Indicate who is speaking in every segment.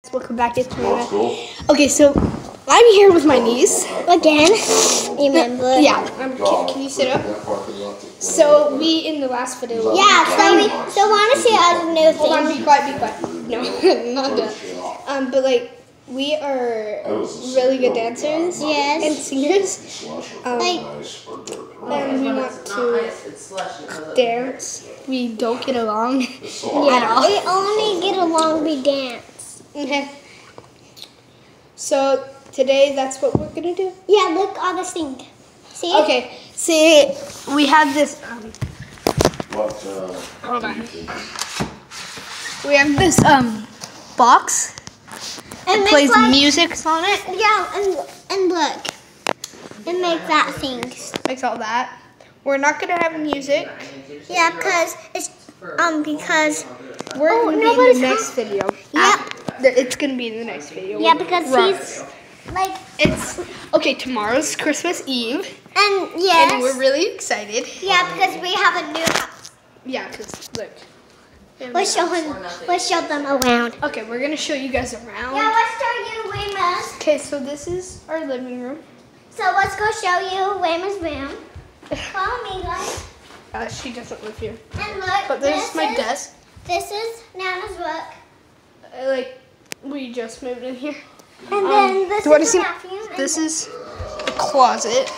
Speaker 1: Welcome back to Okay, so I'm here with my niece
Speaker 2: again. Remember?
Speaker 1: Yeah. Can you sit up? So we in the last video.
Speaker 2: Yeah. So want to see us new things?
Speaker 1: Hold on. Be quiet. Be quiet. No, not done. But like we are really good dancers.
Speaker 2: Yes.
Speaker 1: And singers. And we want to dance. We don't get along at all.
Speaker 2: We only get along. We dance.
Speaker 1: Okay. So today, that's what we're gonna do.
Speaker 2: Yeah, look all this thing. See?
Speaker 1: Okay. See, we have this. Hold on. We have this box.
Speaker 2: And
Speaker 1: It plays music on it.
Speaker 2: Yeah, and look, it makes that thing.
Speaker 1: Makes all that. We're not gonna have music.
Speaker 2: Yeah, because it's because
Speaker 1: we're gonna be in the next video.
Speaker 2: Yep.
Speaker 1: It's gonna be in the next video.
Speaker 2: Yeah, because he's like
Speaker 1: it's okay. Tomorrow's Christmas Eve.
Speaker 2: And yes.
Speaker 1: And we're really excited.
Speaker 2: Yeah, because we have a new house.
Speaker 1: Yeah, because look.
Speaker 2: Let's show them around.
Speaker 1: Okay, we're gonna show you guys around.
Speaker 2: Yeah, let's show you Wayma's.
Speaker 1: Okay, so this is our living room.
Speaker 2: So let's go show you Wayma's room. Follow me, guys.
Speaker 1: She doesn't live here.
Speaker 2: And look,
Speaker 1: but there's my desk.
Speaker 2: This is Nana's work.
Speaker 1: We just moved in here.
Speaker 2: And then this is the bathroom.
Speaker 1: This is the closet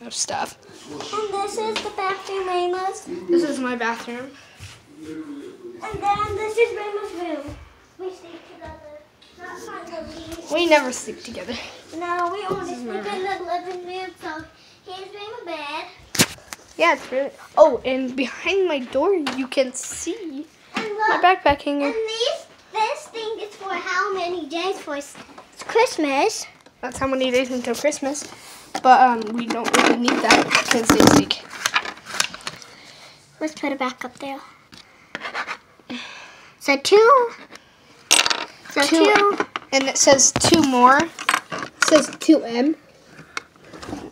Speaker 1: of stuff.
Speaker 2: And this is the bathroom, Wayma's.
Speaker 1: This is my bathroom.
Speaker 2: And then this is Wayma's room. We sleep together. Not finally.
Speaker 1: We never sleep together.
Speaker 2: No, we only sleep in the living room. So here's Wayma's bed.
Speaker 1: Yeah, it's really. Oh, and behind my door you can see my backpack hanger.
Speaker 2: And this thing is for how many days for it's Christmas.
Speaker 1: That's how many days until Christmas. But we don't really need that because it's like.
Speaker 2: Let's put it back up there. So two.
Speaker 1: And it says 2 more. It says 2M.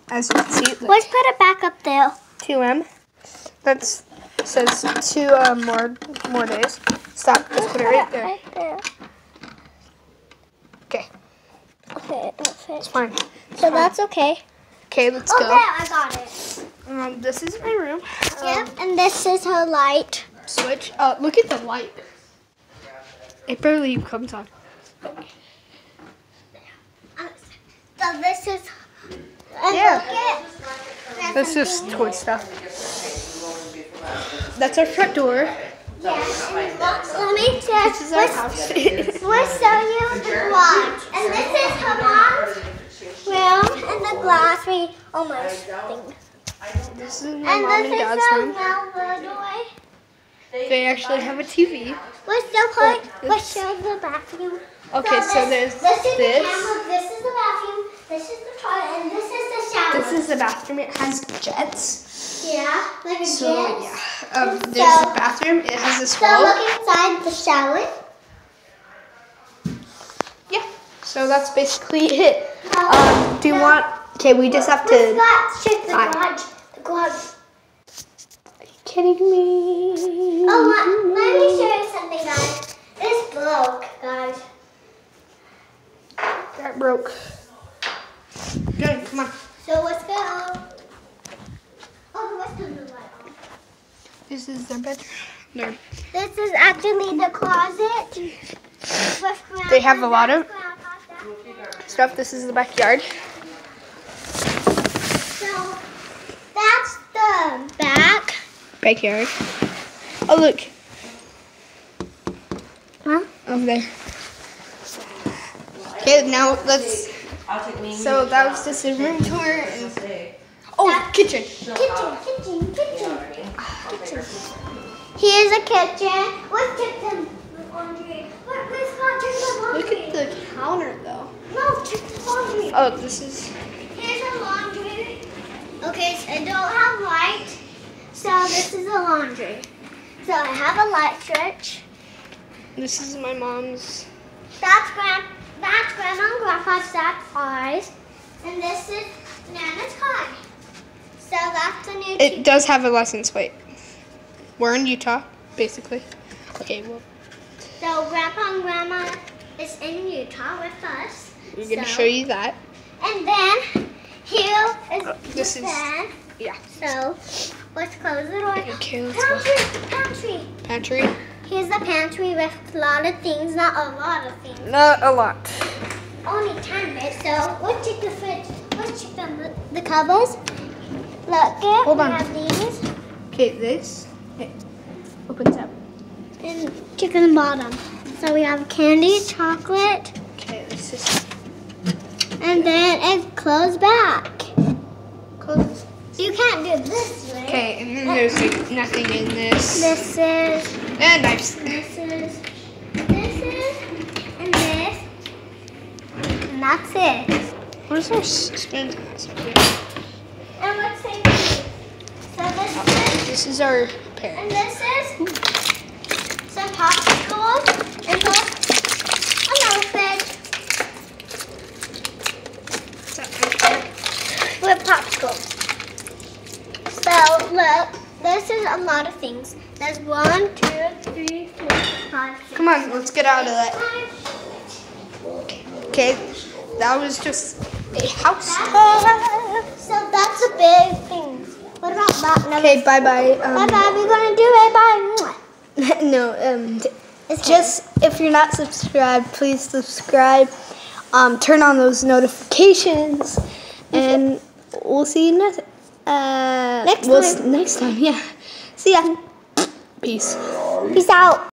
Speaker 1: As you can see.
Speaker 2: Let's put it back up there.
Speaker 1: 2M. That says 2 more days. Stop. Let's put it right there. Okay.
Speaker 2: Okay, it don't fit.
Speaker 1: It's fine.
Speaker 2: So that's okay.
Speaker 1: Okay, let's go.
Speaker 2: Okay, I got it.
Speaker 1: This is my room.
Speaker 2: Yep, and this is her light.
Speaker 1: Switch. Look at the light. It barely comes on.
Speaker 2: So this is.
Speaker 1: Yeah. That's just toy stuff. That's our front door.
Speaker 2: Yes. Let me check.
Speaker 1: This is our house.
Speaker 2: We'll show you the garage. And this is her mom's room and the glass we almost thing.
Speaker 1: This is my mom and dad's room. They actually have a TV.
Speaker 2: Let's show the bathroom.
Speaker 1: Okay, so there's
Speaker 2: this. Is the camera, this is the bathroom. This is the toilet, and this is the shower.
Speaker 1: This is the bathroom. It has jets.
Speaker 2: Yeah, like a jet.
Speaker 1: So yeah, there's the bathroom. It has this wall.
Speaker 2: So look inside the shower.
Speaker 1: Yeah. So that's basically it. Do you want? Okay, we just have to.
Speaker 2: We've got check the garage. The garage.
Speaker 1: Are you kidding me?
Speaker 2: Oh, let me show you something, guys. This broke, guys.
Speaker 1: That broke. Good, come on.
Speaker 2: So let's go. Oh, let's turn the light on.
Speaker 1: This is their bedroom. No.
Speaker 2: This is actually the closet.
Speaker 1: They have a lot of stuff. This is the backyard.
Speaker 2: So that's the
Speaker 1: backyard. Oh, look.
Speaker 2: Huh?
Speaker 1: Over there. Okay, now let's. So that was just a room tour. Kitchen.
Speaker 2: Kitchen. Here's a kitchen. Let's check the laundry. Let's not check the laundry.
Speaker 1: Look at the counter, though.
Speaker 2: No, check the laundry.
Speaker 1: Oh, this is.
Speaker 2: Here's a laundry. Okay, so I don't have light. So this is a laundry. So I have a light switch.
Speaker 1: This is my mom's.
Speaker 2: That's Grandma and Grandpa's dad's eyes. And this is Nana's car. So that's a new.
Speaker 1: It does have a license plate. We're in Utah, basically. Okay, well.
Speaker 2: So Grandpa and Grandma is in Utah with us.
Speaker 1: We're gonna show you that.
Speaker 2: And then here is
Speaker 1: this
Speaker 2: the
Speaker 1: is
Speaker 2: fan.
Speaker 1: yeah.
Speaker 2: So let's close the door.
Speaker 1: Okay, let's go.
Speaker 2: Pantry.
Speaker 1: Pantry.
Speaker 2: Here's the pantry with a lot of things, not a lot of things.
Speaker 1: Not a lot.
Speaker 2: Only 10 bits. So let's check the fridge. Let's check the covers. Look,
Speaker 1: Hold on.
Speaker 2: We have these.
Speaker 1: Okay, this opens up.
Speaker 2: And check on the bottom. So we have candy, chocolate,
Speaker 1: Okay, this is
Speaker 2: and then it closes back.
Speaker 1: close.
Speaker 2: You can't do this way.
Speaker 1: Okay, and then there's like nothing in this.
Speaker 2: This is,
Speaker 1: And knives.
Speaker 2: this is, and this. And that's it.
Speaker 1: What is our spoon?
Speaker 2: And let's say this. So
Speaker 1: This is our pair.
Speaker 2: and this is some popsicles and plus another fridge with popsicles. So look, this is a lot of things. There's 1, 2, 3, 4, 5, 6.
Speaker 1: Come on, let's get out of that. Okay, that was just a house.
Speaker 2: So that's a big thing. What about that?
Speaker 1: Okay, bye bye.
Speaker 2: Bye bye. We're gonna do it. Bye.
Speaker 1: No, just if you're not subscribed, please subscribe. Turn on those notifications, and we'll see you next time. Yeah. See ya. Peace.
Speaker 2: Peace out.